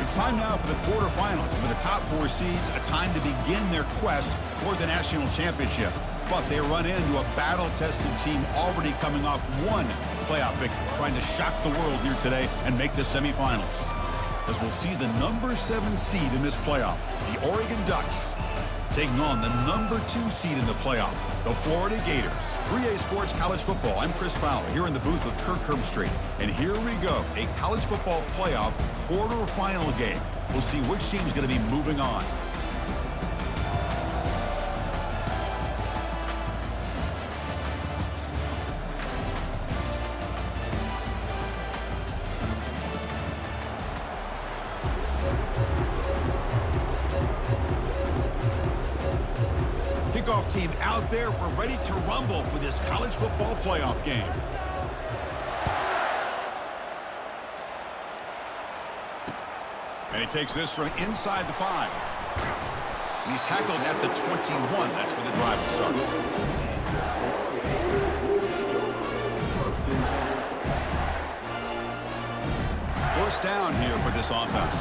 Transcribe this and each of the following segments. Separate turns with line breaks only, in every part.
It's time now for the quarterfinals. For the top 4 seeds, a time to begin their quest toward the national championship. But they run into a battle-tested team already coming off one playoff victory, trying to shock the world here today and make the semifinals. As we'll see the number 7 seed in this playoff, the Oregon Ducks, taking on the number 2 seed in the playoff, the Florida Gators. 3A Sports College Football. I'm Chris Fowler here in the booth with Kirk Herbstreit. And here we go, a college football playoff quarterfinal game. We'll see which team's going to be moving on. Kickoff team out there. We're ready to rumble for this college football playoff game. And he takes this from inside the 5. And he's tackled at the 21. That's where the drive will start. First down here for this offense.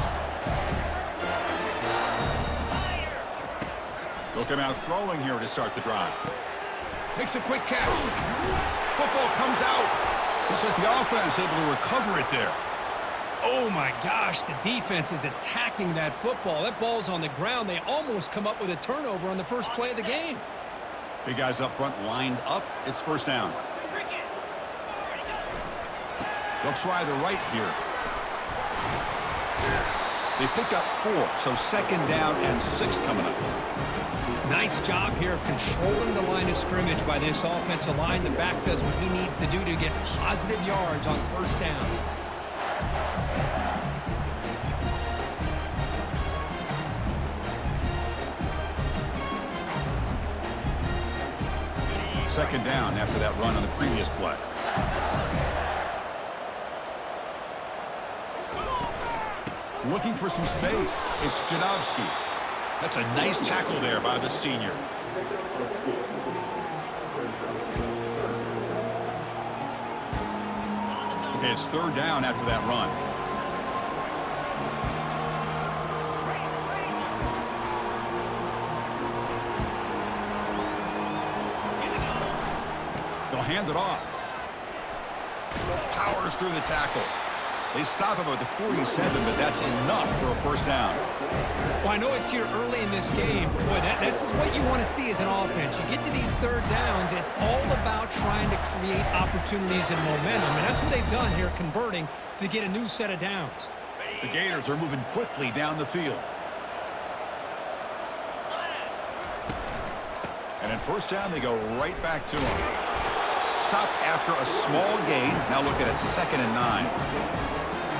They'll come out throwing here to start the drive. Makes a quick catch. Football comes out. Looks like the offense able to recover it there.
Oh my gosh, the defense is attacking that football. That ball's on the ground. They almost come up with a turnover on the first play of the game.
Big guys up front lined up. It's first down. They'll try the right here. They pick up 4, so second down and 6 coming up.
Nice job here of controlling the line of scrimmage by this offensive line. The back does what he needs to do to get positive yards on first down.
Second down after that run on the previous play. Looking for some space. It's Jadowski. That's a nice tackle there by the senior. Okay, it's third down after that run. They'll hand it off. Powers through the tackle. They stop him at the 47, but that's enough for a first down.
Well, I know it's here early in this game. Boy, this is what you want to see as an offense. You get to these third downs, it's all about trying to create opportunities and momentum, and that's what they've done here, converting to get a new set of downs.
The Gators are moving quickly down the field. And in first down, they go right back to him. Stop after a small gain. Now look at it, 2nd and 9.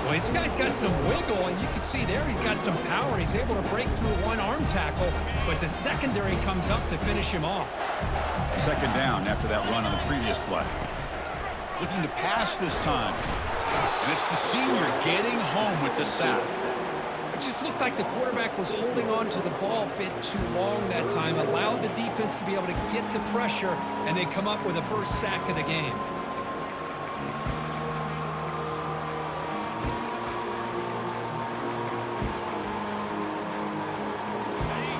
Well, this guy's got some wiggle, and you can see there he's got some power. He's able to break through one arm tackle, but the secondary comes up to finish him off.
Second down after that run on the previous play. Looking to pass this time. And it's the senior getting home with the sack.
It just looked like the quarterback was holding on to the ball a bit too long that time, allowed the defense to be able to get the pressure, and they come up with the first sack of the game.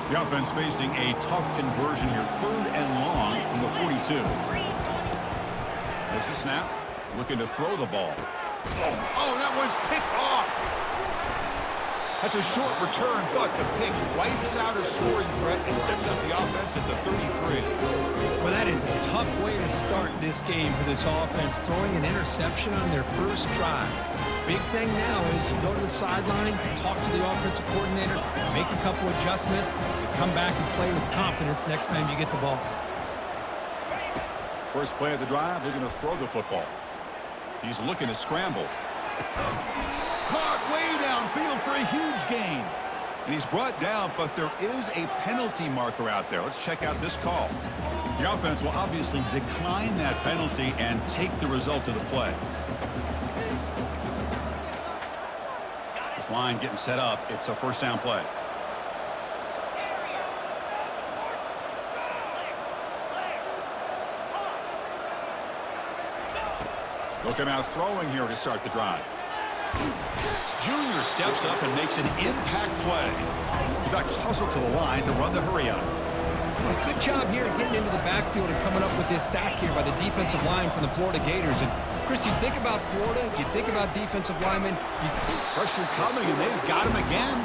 The offense facing a tough conversion here. 3rd and long from the 42. There's the snap. Looking to throw the ball. Oh, that one's picked off. That's a short return, but the pick wipes out a scoring threat and sets up the offense at the 33.
Well, that is a tough way to start this game for this offense, throwing an interception on their first drive. Big thing now is you go to the sideline, talk to the offensive coordinator, make a couple adjustments, and come back and play with confidence next time you get the ball.
First play of the drive, they're going to throw the football. He's looking to scramble. Caught way downfield for a huge gain. And he's brought down, but there is a penalty marker out there. Let's check out this call. The offense will obviously decline that penalty and take the result of the play. This line getting set up. It's a first down play. They'll come out throwing here to start the drive. Junior steps up and makes an impact play. The Ducks hustle to the line to run the hurry up.
Well, good job here getting into the backfield and coming up with this sack here by the defensive line from the Florida Gators. And Chris, you think about Florida, you think about defensive linemen.
Pressure coming, and they've got him again.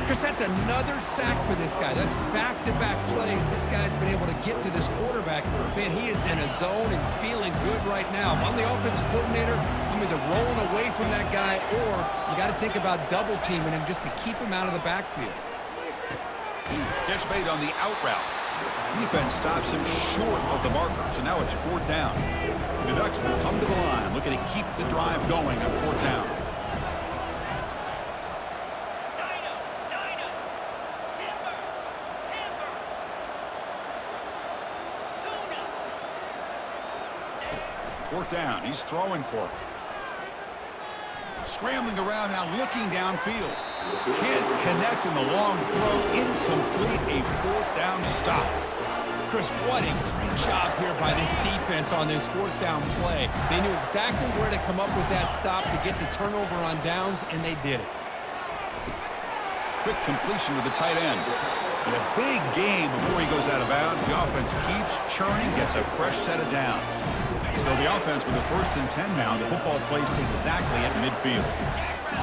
Chris, that's another sack for this guy. That's back-to-back plays. This guy's been able to get to this quarterback. Man, he is in a zone and feeling good right now. If I'm the offensive coordinator, I'm either rolling away from that guy or you got to think about double-teaming him just to keep him out of the backfield.
Catch made on the out route. Defense stops him short of the marker, so now it's 4th down. The Ducks will come to the line, looking to keep the drive going on 4th down. Fourth down, he's throwing for it. Scrambling around now, looking downfield. Can't connect in the long throw. Incomplete, a 4th down stop.
Chris, what a great job here by this defense on this 4th down play. They knew exactly where to come up with that stop to get the turnover on downs, and they did it.
Quick completion to the tight end. In a big game before he goes out of bounds, the offense keeps churning, gets a fresh set of downs. So the offense with the 1st and 10 now, the football placed exactly at midfield.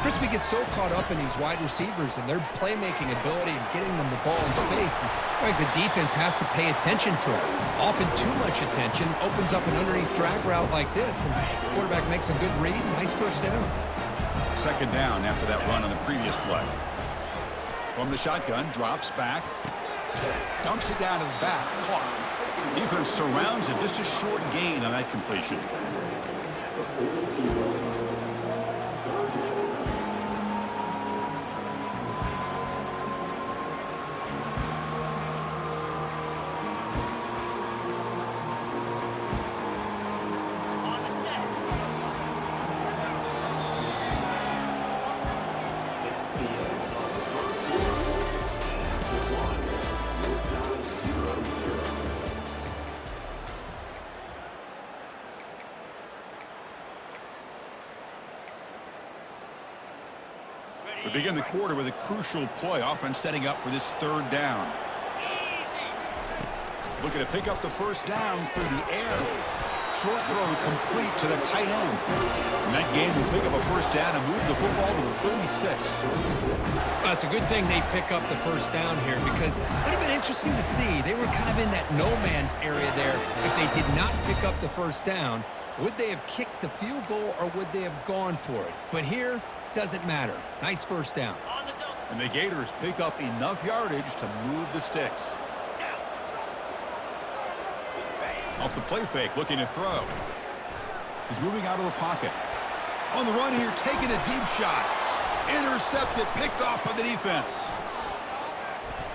Chris, we get so caught up in these wide receivers and their playmaking ability and getting them the ball in space. And the defense has to pay attention to it. Often too much attention opens up an underneath drag route like this, and the quarterback makes a good read. Nice 1st down.
2nd down after that run on the previous play. From the shotgun, drops back, dumps it down to the back, caught. Defense surrounds it, just a short gain on that completion. We begin the quarter with a crucial play. Offense setting up for this 3rd down. Looking to pick up the 1st down through the air. Short throw complete to the tight end. And that game will pick up a 1st down and move the football to the 36.
Well, it's a good thing they pick up the 1st down here because it would have been interesting to see. They were kind of in that no man's area there. If they did not pick up the 1st down, would they have kicked the field goal or would they have gone for it? But here, doesn't matter. Nice 1st down.
And the Gators pick up enough yardage to move the sticks. Off the play fake, looking to throw. He's moving out of the pocket. On the run here, taking a deep shot. Intercepted, picked off by the defense.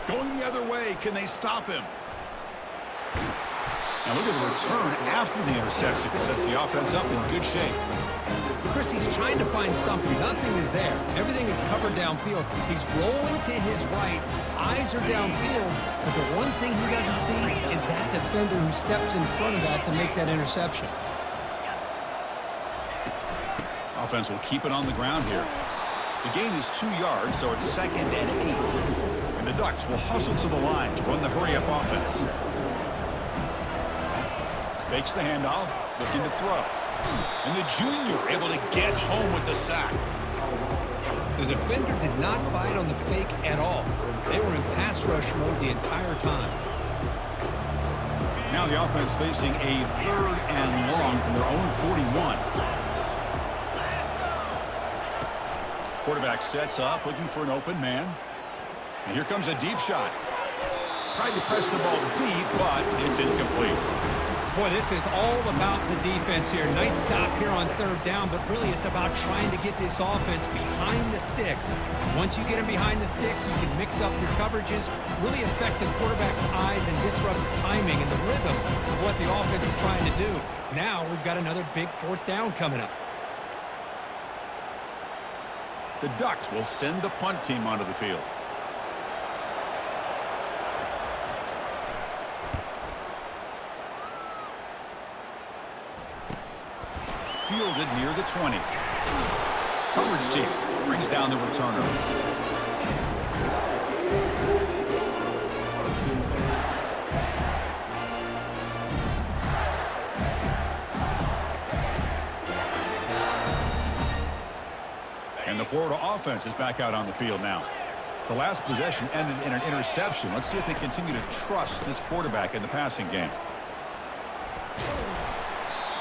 Going the other way, can they stop him? Now look at the return after the interception. Sets the offense up in good shape.
Chris, he's trying to find something. Nothing is there. Everything is covered downfield. He's rolling to his right. Eyes are downfield. But the one thing he doesn't see is that defender who steps in front of that to make that interception.
Offense will keep it on the ground here. The gain is 2 yards, so it's 2nd and 8. And the Ducks will hustle to the line to run the hurry-up offense. Fakes the handoff, looking to throw. And the junior able to get home with the sack.
The defender did not bite on the fake at all. They were in pass rush mode the entire time.
Now the offense facing a 3rd and long from their own 41. Quarterback sets up, looking for an open man. And here comes a deep shot. Tried to press the ball deep, but it's incomplete.
Boy, this is all about the defense here. Nice stop here on 3rd down, but really it's about trying to get this offense behind the sticks. Once you get them behind the sticks, you can mix up your coverages, really affect the quarterback's eyes and disrupt the timing and the rhythm of what the offense is trying to do. Now we've got another big 4th down coming up.
The Ducks will send the punt team onto the field. Fielded near the 20. Coverage team brings down the returner. And the Florida offense is back out on the field now. The last possession ended in an interception. Let's see if they continue to trust this quarterback in the passing game.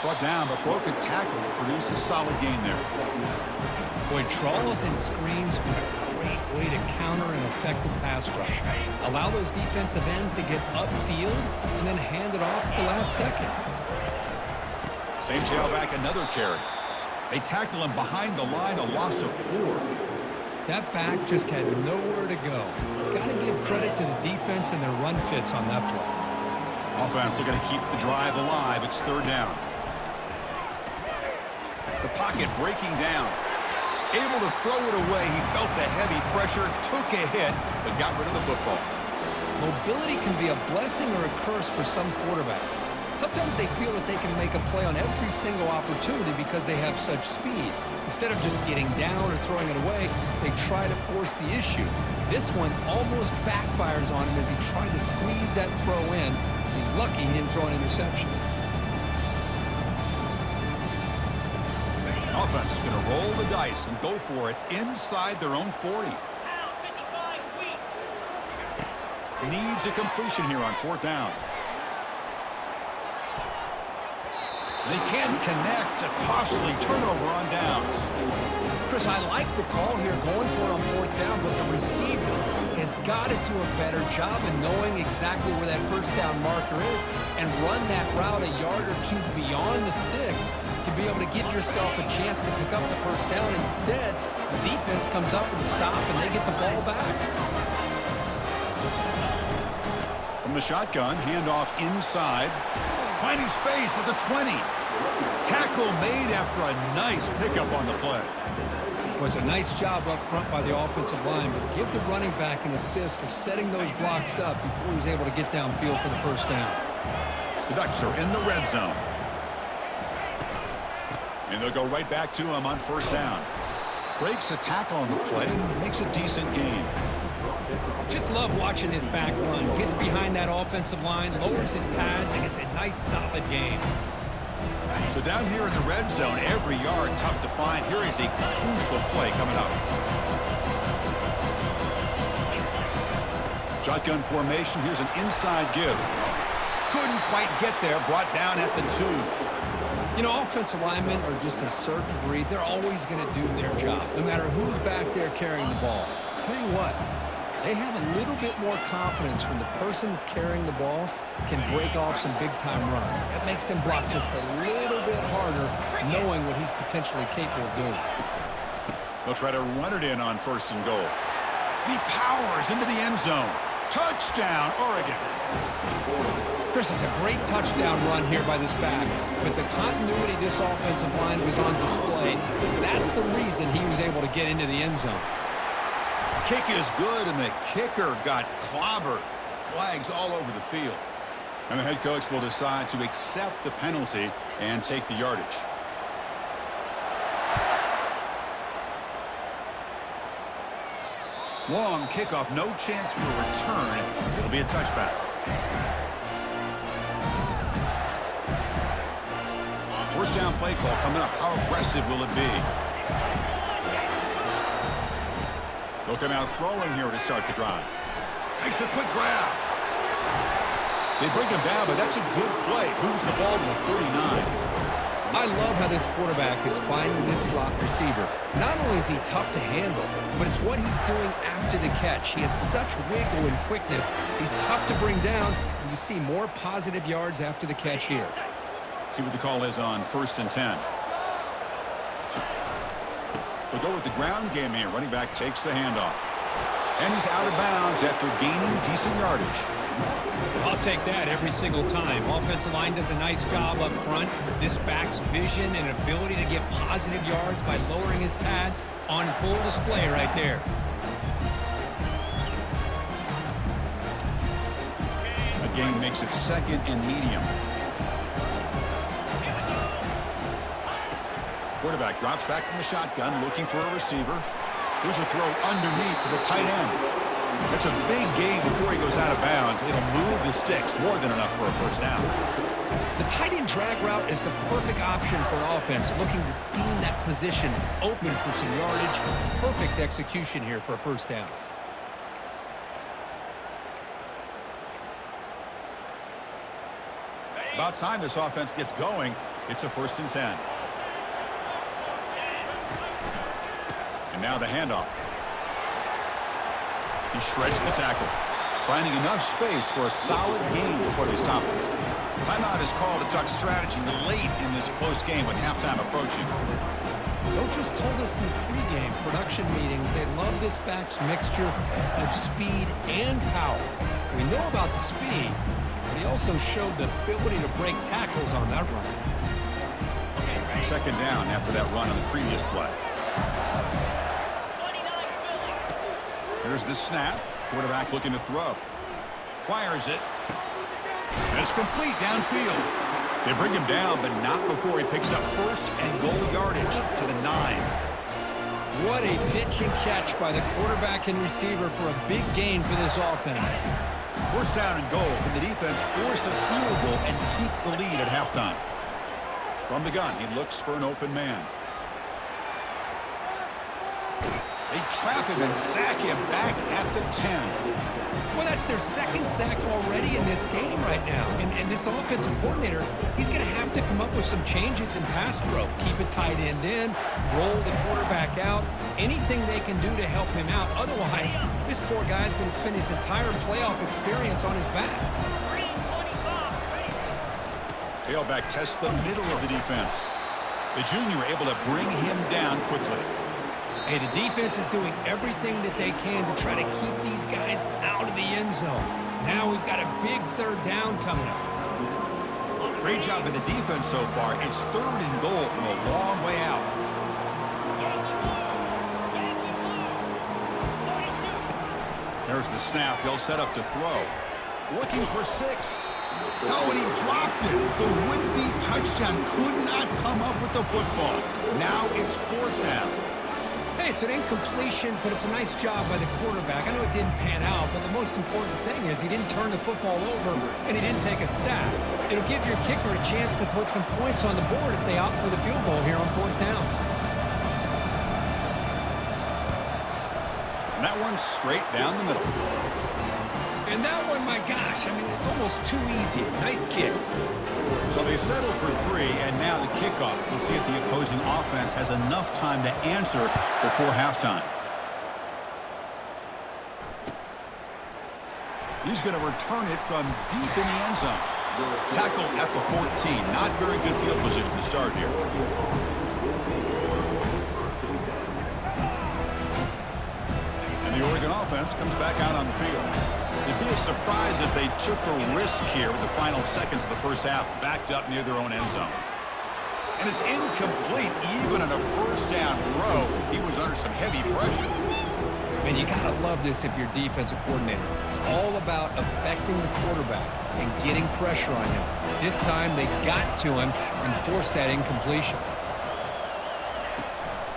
Brought down, but broken tackle to produce a solid gain there.
Boy, trawls and screens are a great way to counter an effective pass rush. Allow those defensive ends to get upfield and then hand it off at the last second.
Same tailback, another carry. They tackle him behind the line, a loss of 4.
That back just had nowhere to go. Got to give credit to the defense and their run fits on that play.
Offense looking to keep the drive alive. It's 3rd down. The pocket breaking down. Able to throw it away. He felt the heavy pressure, took a hit, but got rid of the football.
Mobility can be a blessing or a curse for some quarterbacks. Sometimes they feel that they can make a play on every single opportunity because they have such speed. Instead of just getting down or throwing it away, they try to force the issue. This one almost backfires on him as he tried to squeeze that throw in. He's lucky he didn't throw an interception.
Offense going to roll the dice and go for it inside their own 40. Needs a completion here on 4th down. They can't connect. A costly turnover on downs.
Chris, I like the call here going for it on 4th down, but the receiver has got to do a better job of knowing exactly where that 1st down marker is and run that route a yard or 2 beyond the sticks to be able to give yourself a chance to pick up the 1st down. Instead, the defense comes up with a stop and they get the ball back.
From the shotgun, handoff inside. Finding space at the 20. Tackle made after a nice pickup on the play.
It was a nice job up front by the offensive line, but give the running back an assist for setting those blocks up before he's able to get downfield for the 1st down.
The Ducks are in the red zone. And they'll go right back to him on 1st down. Breaks a tackle on the play and makes a decent gain.
Just love watching this back run. Gets behind that offensive line, lowers his pads, and gets a nice solid gain.
So down here in the red zone, every yard tough to find. Here is a crucial play coming up. Shotgun formation. Here's an inside give. Couldn't quite get there. Brought down at the 2.
You know, offensive linemen are just a certain breed. They're always going to do their job, no matter who's back there carrying the ball. I'll tell you what, they have a little bit more confidence when the person that's carrying the ball can break off some big-time runs. That makes them block just a little bit harder, knowing what he's potentially capable of doing.
They'll try to run it in on 1st and goal. He powers into the end zone. Touchdown, Oregon.
Chris, it's a great touchdown run here by this back, but the continuity this offensive line was on display. That's the reason he was able to get into the end zone.
Kick is good, and the kicker got clobbered. Flags all over the field. And the head coach will decide to accept the penalty and take the yardage. Long kickoff, no chance for a return. It'll be a touchback. First down play call coming up. How aggressive will it be? They'll come out throwing here to start the drive. Makes a quick grab. They bring him down, but that's a good play. Moves the ball to the 39.
I love how this quarterback is finding this slot receiver. Not only is he tough to handle, but it's what he's doing after the catch. He has such wiggle and quickness. He's tough to bring down, and you see more positive yards after the catch here.
See what the call is on 1st and 10. They'll go with the ground game here. Running back takes the handoff. And he's out of bounds after gaining decent yardage.
I'll take that every single time. Offensive line does a nice job up front. This back's vision and ability to get positive yards by lowering his pads on full display right there.
A gain makes it 2nd and medium. Quarterback drops back from the shotgun, looking for a receiver. Here's a throw underneath to the tight end. It's a big gain before he goes out of bounds. It'll move the sticks, more than enough for a first down.
The tight end drag route is the perfect option for offense, looking to scheme that position open for some yardage. Perfect execution here for a first down.
About time this offense gets going. It's a 1st and 10. And now the handoff. He shreds the tackle, finding enough space for a solid gain before they stop him. Timeout is called to talk strategy late in this close game with halftime approaching.
Coaches told us in the pregame production meetings they love this back's mixture of speed and power. We know about the speed, but he also showed the ability to break tackles on that run.
2nd down after that run on the previous play. Here's the snap. Quarterback looking to throw. Fires it. And it's complete downfield. They bring him down, but not before he picks up 1st and goal yardage to the 9.
What a pitch and catch by the quarterback and receiver for a big gain for this offense.
1st down and goal. Can the defense force a field goal and keep the lead at halftime? From the gun, he looks for an open man. They trap him and sack him back at the 10.
Well, that's their 2nd sack already in this game right now. And this offensive coordinator, he's going to have to come up with some changes in pass pro. Keep a tight end in, roll the quarterback out, anything they can do to help him out. Otherwise, this poor guy's going to spend his entire playoff experience on his back.
Tailback tests the middle of the defense. The junior able to bring him down quickly.
Hey, the defense is doing everything that they can to try to keep these guys out of the end zone. Now we've got a big 3rd down coming up.
Great job by the defense so far. It's 3rd and goal from a long way out. There's the snap. They'll set up to throw. Looking for 6. Oh, and he dropped it. The would-be touchdown could not come up with the football. Now it's 4th down.
Hey, it's an incompletion, but it's a nice job by the quarterback. I know it didn't pan out, but the most important thing is he didn't turn the football over and he didn't take a sack. It'll give your kicker a chance to put some points on the board if they opt for the field goal here on 4th down.
And that one's straight down the middle.
And that one, my gosh, I mean, it's almost too easy. Nice kick.
So they settle for 3, and now the kickoff. We'll see if the opposing offense has enough time to answer before halftime. He's going to return it from deep in the end zone. Tackle at the 14. Not very good field position to start here. And the Oregon offense comes back out on the field. It'd be a surprise if they took a risk here with the final seconds of the first half, backed up near their own end zone. And it's incomplete even on a 1st down throw. He was under some heavy pressure.
Man, you got to love this if you're defensive coordinator. It's all about affecting the quarterback and getting pressure on him. This time they got to him and forced that incompletion.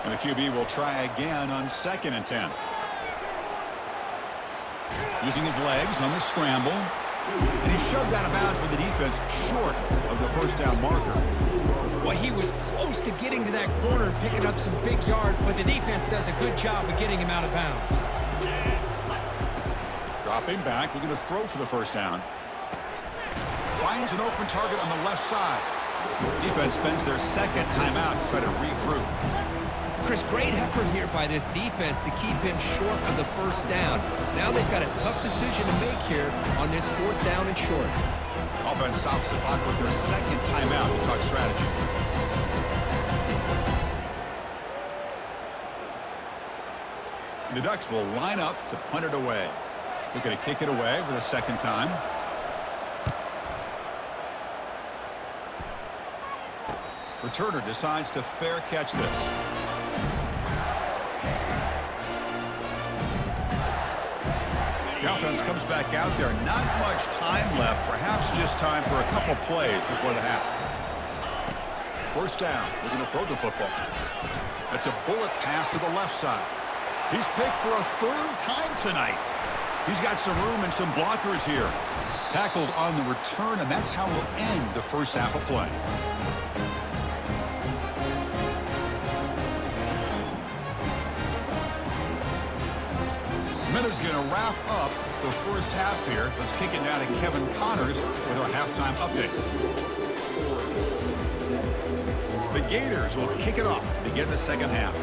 And the QB will try again on 2nd and 10. Using his legs on the scramble. And he's shoved out of bounds with the defense short of the 1st down marker.
Well, he was close to getting to that corner and picking up some big yards, but the defense does a good job of getting him out of bounds.
Dropping back, looking to throw for the 1st down. Finds an open target on the left side. Defense spends their 2nd timeout to try to regroup.
Chris, great effort here by this defense to keep him short of the 1st down. Now they've got a tough decision to make here on this 4th down and short.
Offense stops the clock with their 2nd timeout to talk strategy. And the Ducks will line up to punt it away. They're going to kick it away for the 2nd time. Returner decides to fair catch this. The offense comes back out there. Not much time left. Perhaps just time for a couple plays before the half. 1st down. We're going to throw the football. That's a bullet pass to the left side. He's picked for a third time tonight. He's got some room and some blockers here. Tackled on the return, and that's how we'll end the first half of play. Miller's going to wrap up the first half here. Let's kick it down to Kevin Connors with our halftime update. The Gators will kick it off to begin the second half.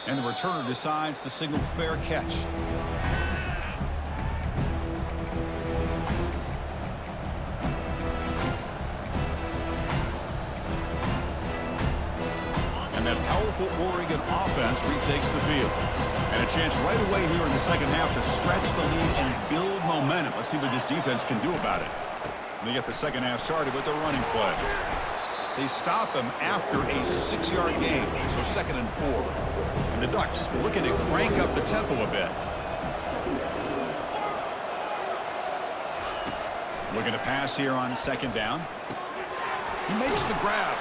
And the returner decides to signal fair catch. And that powerful Oregon offense retakes the field. And a chance right away here in the second half to stretch the lead and build momentum. Let's see what this defense can do about it. They get the second half started with their running play. They stop him after a 6-yard gain, so 2nd and 4. And the Ducks looking to crank up the tempo a bit. Looking to pass here on 2nd down. He makes the grab.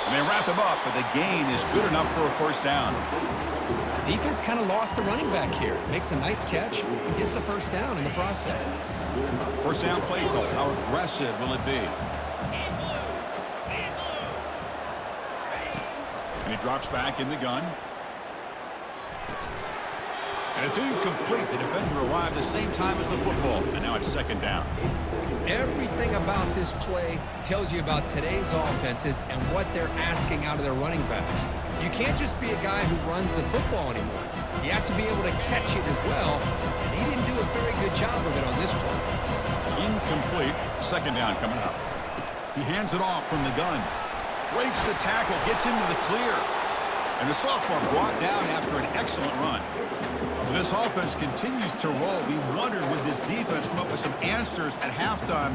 And they wrap him up, but the gain is good enough for a first down.
Defense kind of lost a running back here. Makes a nice catch and gets the first down in the process.
First down play call. How aggressive will it be? And he drops back in the gun. And it's incomplete. The defender arrived the same time as the football. And now it's 2nd down.
Everything about this play tells you about today's offenses and what they're asking out of their running backs. You can't just be a guy who runs the football anymore. You have to be able to catch it as well. And he didn't do a very good job of it on this play.
Incomplete. 2nd down coming up. He hands it off from the gun. Breaks the tackle, gets into the clear. And the sophomore brought down after an excellent run. This offense continues to roll. We wondered, would this defense come up with some answers at halftime?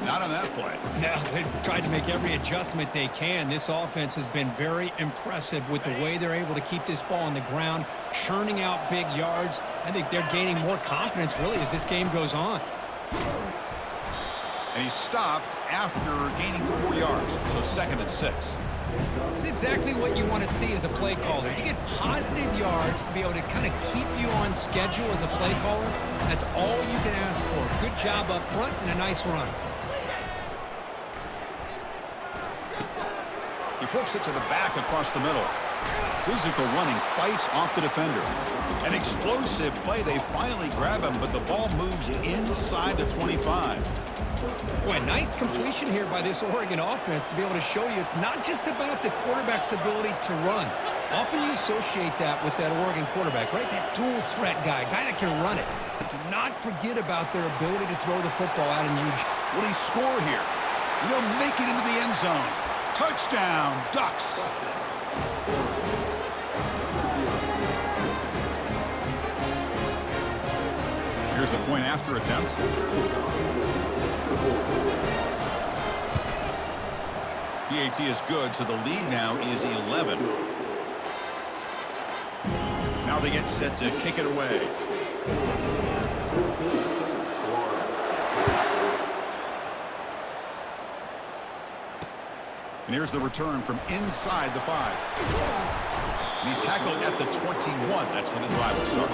Not on that play.
No, they've tried to make every adjustment they can. This offense has been very impressive with the way they're able to keep this ball on the ground, churning out big yards. I think they're gaining more confidence, really, as this game goes on.
And he stopped after gaining 4 yards, so 2nd and 6.
It's exactly what you want to see as a play caller. You get positive yards to be able to kind of keep you on schedule as a play caller. That's all you can ask for. Good job up front and a nice run.
He flips it to the back across the middle. Physical running, fights off the defender. An explosive play. They finally grab him, but the ball moves inside the 25.
Boy, nice completion here by this Oregon offense to be able to show you it's not just about the quarterback's ability to run. Often you associate that with that Oregon quarterback, right? That dual threat guy that can run it. Do not forget about their ability to throw the football out in huge.
Will he score here? He'll make it into the end zone. Touchdown, Ducks. Here's the point after attempt. PAT is good, so the lead now is 11. Now they get set to kick it away. And here's the return from inside the 5. And he's tackled at the 21. That's where the drive will start.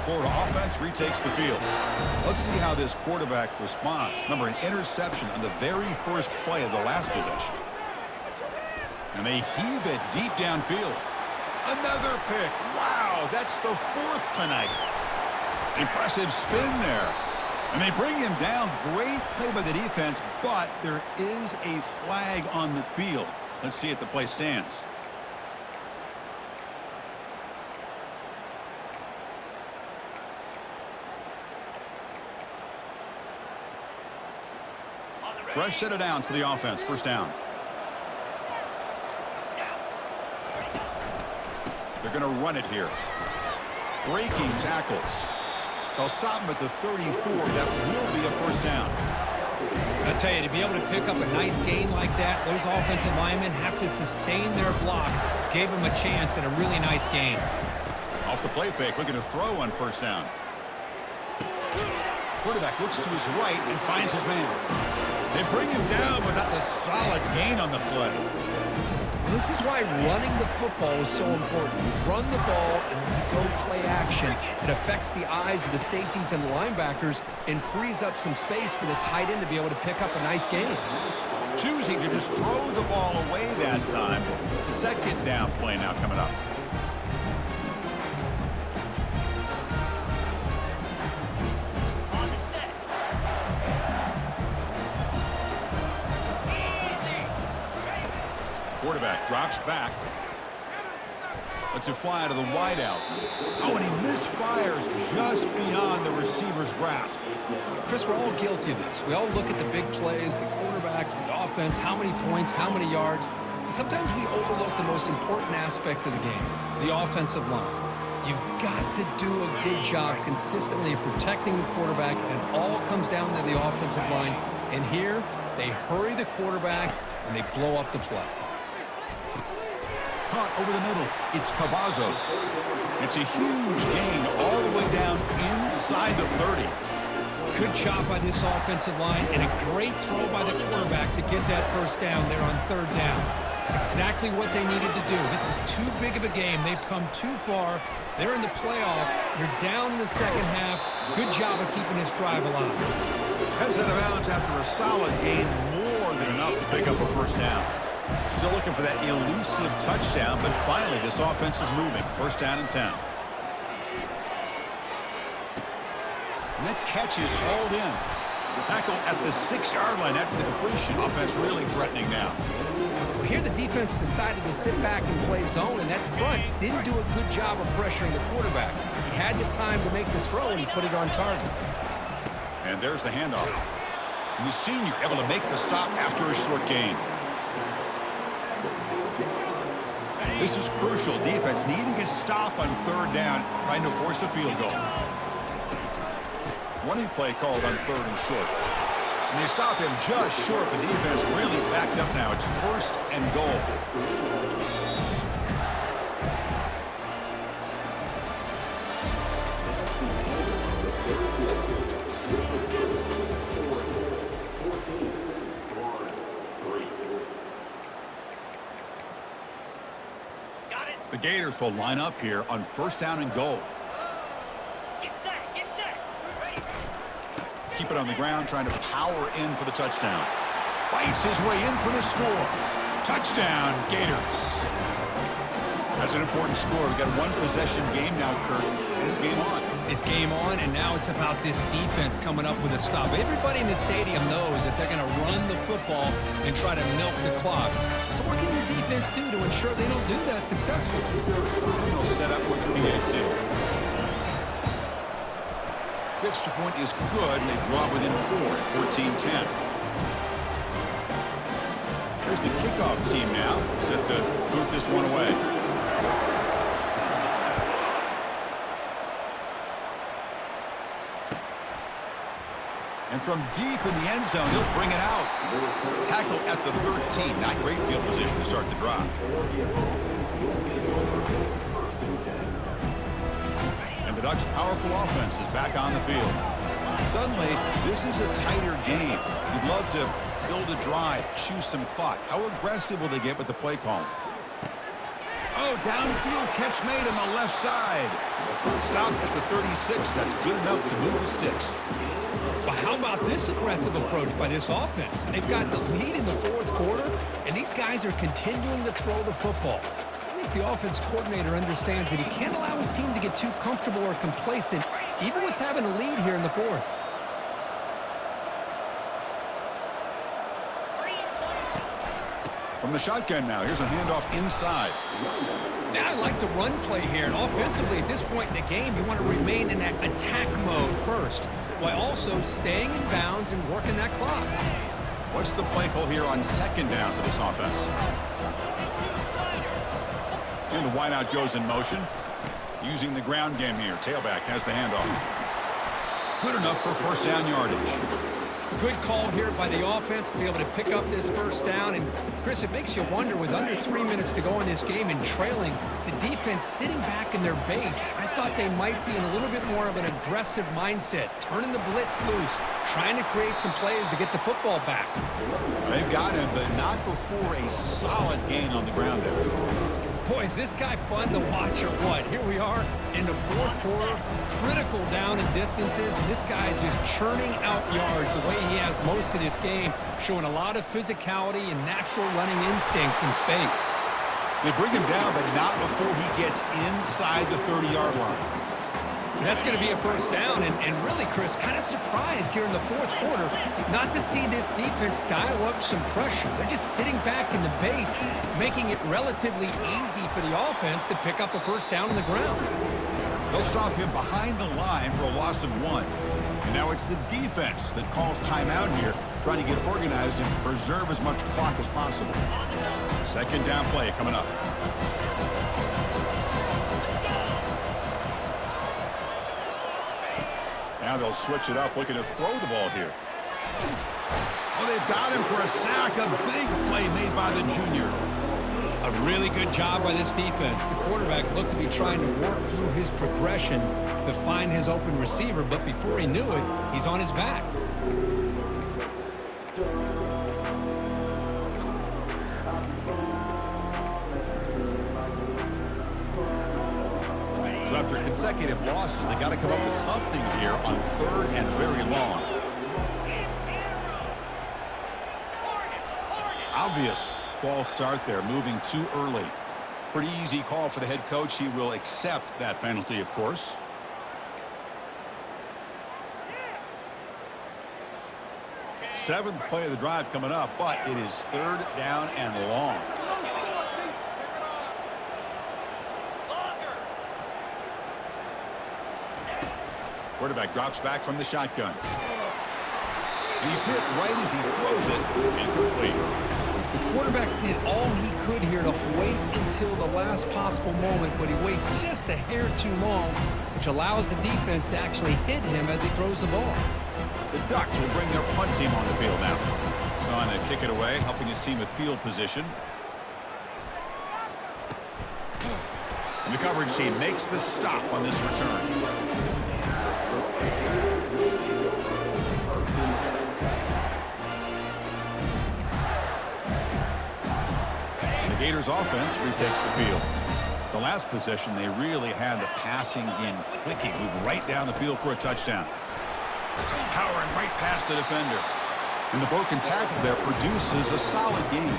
Florida offense retakes the field. Let's see how this quarterback responds. Remember, an interception on the very first play of the last possession. And they heave it deep downfield. Another pick. Wow, that's the 4th tonight. Impressive spin there. And they bring him down. Great play by the defense, but there is a flag on the field. Let's see if the play stands. Fresh set of downs for the offense. First down. They're going to run it here. Breaking tackles. They'll stop him at the 34. That will be a first down.
I'll tell you, to be able to pick up a nice gain like that, those offensive linemen have to sustain their blocks. Gave them a chance at a really nice gain.
Off the play fake, looking to throw on first down. Quarterback looks to his right and finds his man. They bring him down, but that's a solid gain on the play.
This is why running the football is so important. You run the ball and then you go play action. It affects the eyes of the safeties and the linebackers and frees up some space for the tight end to be able to pick up a nice gain.
Choosing to just throw the ball away that time. Second down play now coming up. Quarterback drops back. Lets it fly to the wideout. Oh, and he misfires just beyond the receiver's grasp.
Chris, we're all guilty of this. We all look at the big plays, the quarterbacks, the offense, how many points, how many yards. And sometimes we overlook the most important aspect of the game, the offensive line. You've got to do a good job consistently of protecting the quarterback, and all comes down to the offensive line. And here, they hurry the quarterback, and they blow up the play.
Caught over the middle. It's Cavazos. It's a huge gain all the way down inside the 30.
Good job by this offensive line, and a great throw by the quarterback to get that first down there on third down. It's exactly what they needed to do. This is too big of a game. They've come too far. They're in the playoff. You're down in the second half. Good job of keeping this drive alive.
Heads out of bounds after a solid gain, more than enough to pick up a first down. Still looking for that elusive touchdown, but finally this offense is moving. First down and 10. And that catch is hauled in. Tackle at the 6-yard line after the completion. Offense really threatening now.
Well, here the defense decided to sit back and play zone, and that front didn't do a good job of pressuring the quarterback. He had the time to make the throw, and he put it on target.
And there's the handoff. And the senior able to make the stop after a short gain. This is crucial. Defense needing a stop on third down, trying to force a field goal. Running play called on third and short. And they stop him just short. The defense really backed up now. It's first and goal. The Gators will line up here on first down and goal.
Get set. Ready.
Keep it on the ground, trying to power in for the touchdown. Fights his way in for the score. Touchdown, Gators. That's an important score. We've got a one-possession game now, Kirk, and it's game on.
It's game on, and now it's about this defense coming up with a stop. Everybody in the stadium knows that they're going to run the football and try to milk the clock. So what can your defense do to ensure they don't do that successfully?
They'll set up with the PAT. Extra point is good, and they draw within 4 at 14-10. Here's the kickoff team now, set to boot this one away. And from deep in the end zone, he'll bring it out. Tackle at the 13. Not great field position to start the drive. And the Ducks' powerful offense is back on the field. Suddenly, this is a tighter game. You'd love to build a drive, choose some clock. How aggressive will they get with the play call? Oh, downfield catch made on the left side. Stopped at the 36. That's good enough to move the sticks.
Well, how about this aggressive approach by this offense? They've got the lead in the fourth quarter, and these guys are continuing to throw the football. I think the offense coordinator understands that he can't allow his team to get too comfortable or complacent, even with having a lead here in the fourth.
From the shotgun now, here's a handoff inside.
Now I like the run play here, and offensively at this point in the game, you want to remain in that attack mode first, while also staying in bounds and working that clock.
What's the play call here on second down for this offense? And the wideout goes in motion. Using the ground game here. Tailback has the handoff. Good enough for first down yardage.
Good call here by the offense to be able to pick up this first down. And, Chris, it makes you wonder, with under 3 minutes to go in this game and trailing, the defense sitting back in their base, I thought they might be in a little bit more of an aggressive mindset, turning the blitz loose, trying to create some plays to get the football back.
They've got him, but not before a solid gain on the ground there.
Boy, is this guy fun to watch or what? Here we are in the fourth quarter, critical down and distances, and this guy is just churning out yards the way he has most of this game, showing a lot of physicality and natural running instincts in space.
They bring him down, but not before he gets inside the 30-yard line.
And that's going to be a first down, and really, Chris, kind of surprised here in the fourth quarter not to see this defense dial up some pressure. They're just sitting back in the base, making it relatively easy for the offense to pick up a first down on the ground.
They'll stop him behind the line for a loss of 1. And now it's the defense that calls timeout here, trying to get organized and preserve as much clock as possible. Second down play coming up. Now they'll switch it up, looking to throw the ball here. Oh, they've got him for a sack. A big play made by the junior.
A really good job by this defense. The quarterback looked to be trying to work through his progressions to find his open receiver, but before he knew it, he's on his back.
So after consecutive losses, they got to come up with something here on third and very long. Obvious false start there, moving too early. Pretty easy call for the head coach. He will accept that penalty, of course. Seventh play of the drive coming up, but it is third down and long. Quarterback drops back from the shotgun. And he's hit right as he throws it, incomplete.
The quarterback did all he could here to wait until the last possible moment, but he waits just a hair too long, which allows the defense to actually hit him as he throws the ball.
The Ducks will bring their punt team on the field now. Son to kick it away, helping his team with field position. And the coverage team makes the stop on this return. The Gators offense retakes the field. The last possession, they really had the passing game clicking, move right down the field for a touchdown. Powering right past the defender. And the broken tackle there produces a solid game.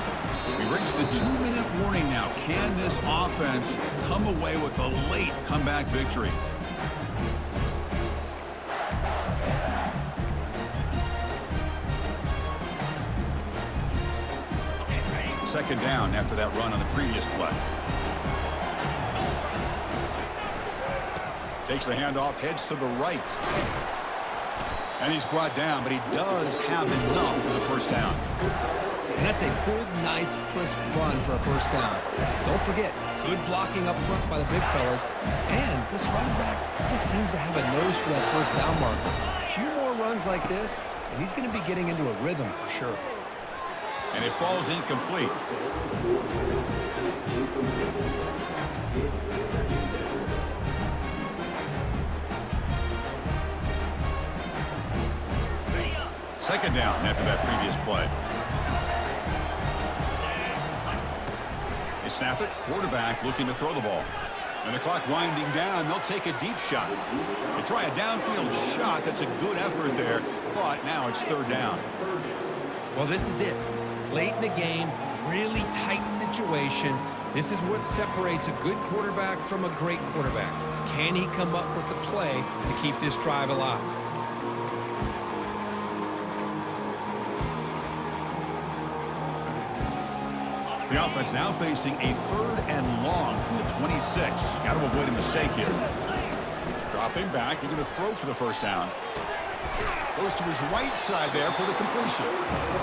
We reach the 2-minute warning now. Can this offense come away with a late comeback victory? Second down after that run on the previous play. Takes the handoff, heads to the right. And he's brought down, but he does have enough for the first down.
And that's a good, nice, crisp run for a first down. Don't forget, good blocking up front by the big fellas. And this running back just seems to have a nose for that first down marker. A few more runs like this, and he's going to be getting into a rhythm for sure.
And it falls incomplete. Second down after that previous play. They snap it. Quarterback looking to throw the ball. And the clock winding down, they'll take a deep shot. They try a downfield shot. That's a good effort there, but now it's third down.
Well, this is it. Late in the game, really tight situation. This is what separates a good quarterback from a great quarterback. Can he come up with the play to keep this drive alive?
The offense now facing a third and long from the 26. Got to avoid a mistake here. Dropping back, they're going to throw for the first down. Goes to his right side there for the completion.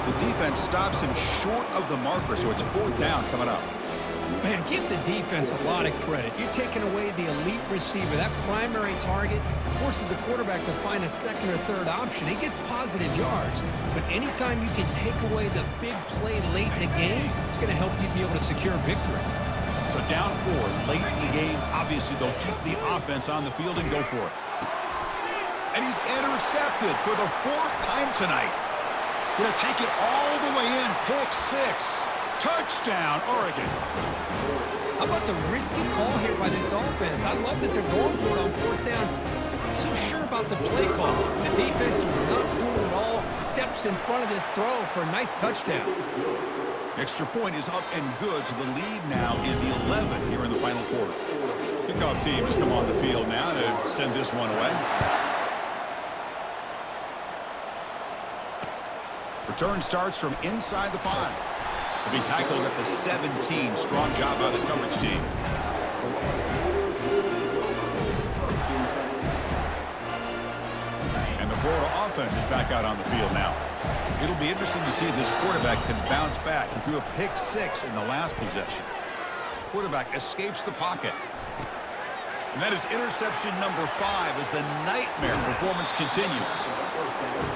The defense stops him short of the marker, so it's fourth down coming up.
Man, give the defense a lot of credit. You're taking away the elite receiver. That primary target forces the quarterback to find a second or third option. He gets positive yards. But anytime you can take away the big play late in the game, it's going to help you be able to secure victory.
So down 4 late in the game. Obviously, they'll keep the offense on the field and go for it. And he's intercepted for the 4th time tonight. Going to take it all the way in. Pick 6. Touchdown, Oregon.
How about the risky call here by this offense? I love that they're going for it on 4th down. I'm not so sure about the play call. The defense was not fooled at all. Steps in front of this throw for a nice touchdown.
Extra point is up and good, so the lead now is 11 here in the final quarter. Kickoff team has come on the field now to send this one away. Return starts from inside the 5. To be tackled at the 17. Strong job by the coverage team. And the Florida offense is back out on the field now. It'll be interesting to see if this quarterback can bounce back. He threw a pick 6 in the last possession. Quarterback escapes the pocket. And that is interception number 5 as the nightmare performance continues.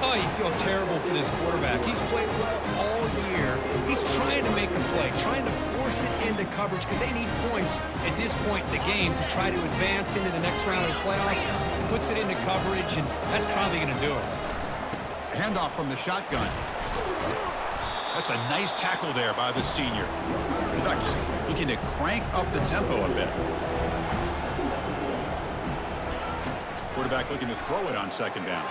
Oh, you feel terrible for this quarterback. He's played well all year. He's trying to make a play, trying to force it into coverage because they need points at this point in the game to try to advance into the next round of the playoffs. Puts it into coverage, and that's probably going to do it.
Handoff from the shotgun. That's a nice tackle there by the senior. The Ducks looking to crank up the tempo a bit. Quarterback looking to throw it on 2nd down.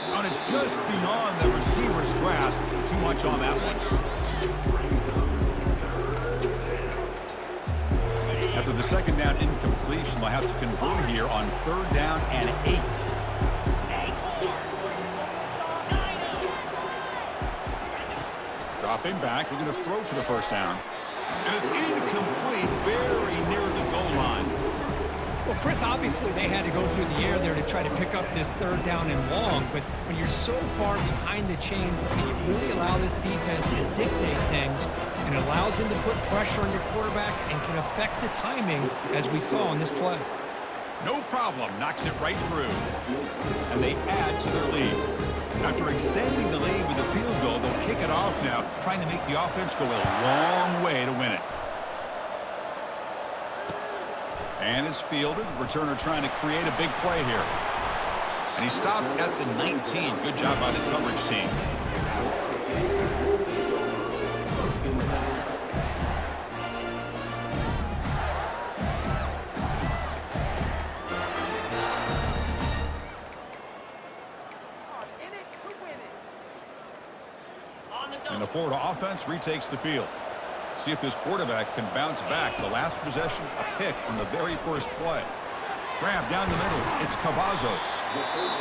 And it's just beyond the receiver's grasp. Too much on that one. After the 2nd down incompletion, they'll have to convert here on 3rd down and 8. Dropping back, looking to throw for the 1st down. And it's incomplete, very near the goal line.
Well, Chris, obviously they had to go through the air there to try to pick up this 3rd down and long, but when you're so far behind the chains, can you really allow this defense to dictate things, and it allows them to put pressure on your quarterback and can affect the timing, as we saw on this play.
No problem, knocks it right through. And they add to their lead. After extending the lead with a field goal, they'll kick it off now, trying to make the offense go a long way to win it. And it's fielded. Returner trying to create a big play here. And he stopped at the 19. Good job by the coverage team. And the Florida offense retakes the field. See if this quarterback can bounce back. The last possession, a pick on the very first play. Grab down the middle. It's Cavazos.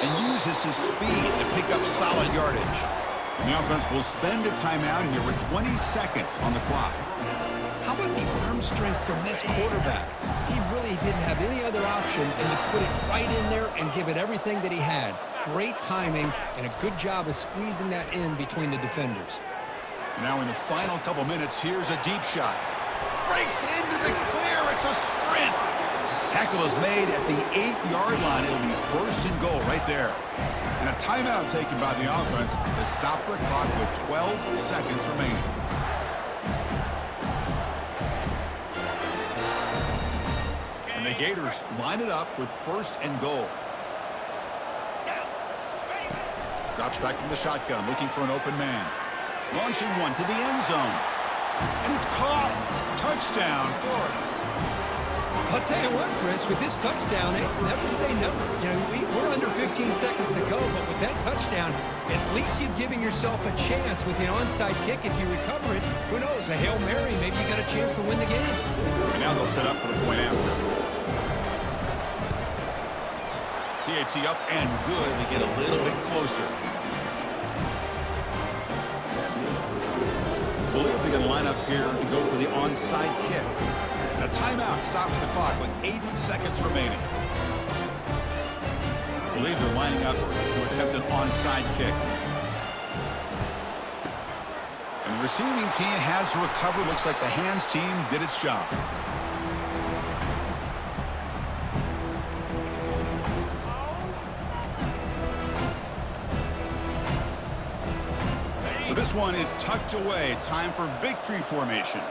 And uses his speed to pick up solid yardage. And the offense will spend a timeout here with 20 seconds on the clock.
How about the arm strength from this quarterback? He really didn't have any other option than to put it right in there and give it everything that he had. Great timing and a good job of squeezing that in between the defenders.
Now in the final couple minutes, here's a deep shot. Breaks into the clear. It's a sprint. Tackle is made at the 8-yard line. It'll be 1st and goal right there. And a timeout taken by the offense to stop the clock with 12 seconds remaining. And the Gators line it up with 1st and goal. Drops back from the shotgun, looking for an open man. Launching one to the end zone. And it's caught. Touchdown, Florida.
I'll tell you what, Chris, with this touchdown, never say never. You know, we're under 15 seconds to go, but with that touchdown, at least you're giving yourself a chance with the onside kick. If you recover it, who knows, a Hail Mary, maybe you got a chance to win the game.
And now they'll set up for the point after. PAT up and good. They get a little bit closer. I believe they're going to line up here and go for the onside kick. And a timeout stops the clock with 8 seconds remaining. I believe they're lining up to attempt an onside kick. And The receiving team has to recover. Looks like the hands team did its job. So this one is tucked away. Time for victory formation.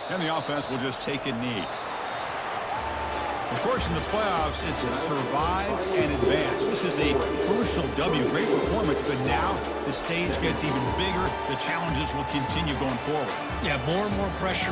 And the offense will just take a knee. Of course, in the playoffs, it's survive and advance. This is a crucial W. Great performance, but now the stage gets even bigger. The challenges will continue going forward.
Yeah, more and more pressure